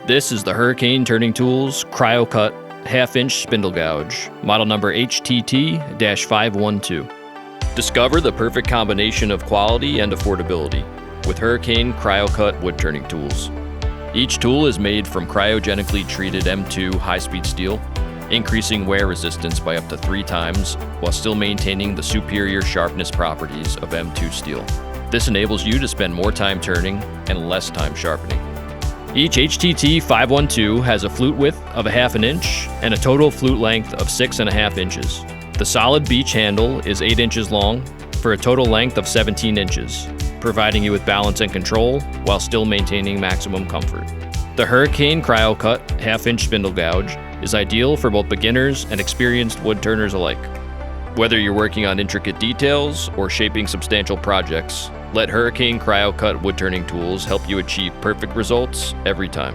This is the Hurricane Turning Tools Cryocut half-inch spindle gouge, model number HTT-512. Discover the perfect combination of quality and affordability with Hurricane Cryocut wood turning tools. Each tool is made from cryogenically treated M2 high-speed steel, increasing wear resistance by up to 3 times while still maintaining the superior sharpness properties of M2 steel. This enables you to spend more time turning and less time sharpening. Each HTT-512 has a flute width of 1/2 inch and a total flute length of 6.5 inches. The solid beech handle is 8 inches long for a total length of 17 inches, providing you with balance and control while still maintaining maximum comfort. The Hurricane Cryocut half-inch spindle gouge is ideal for both beginners and experienced wood turners alike. Whether you're working on intricate details or shaping substantial projects, let Hurricane Cryocut wood turning tools help you achieve perfect results every time.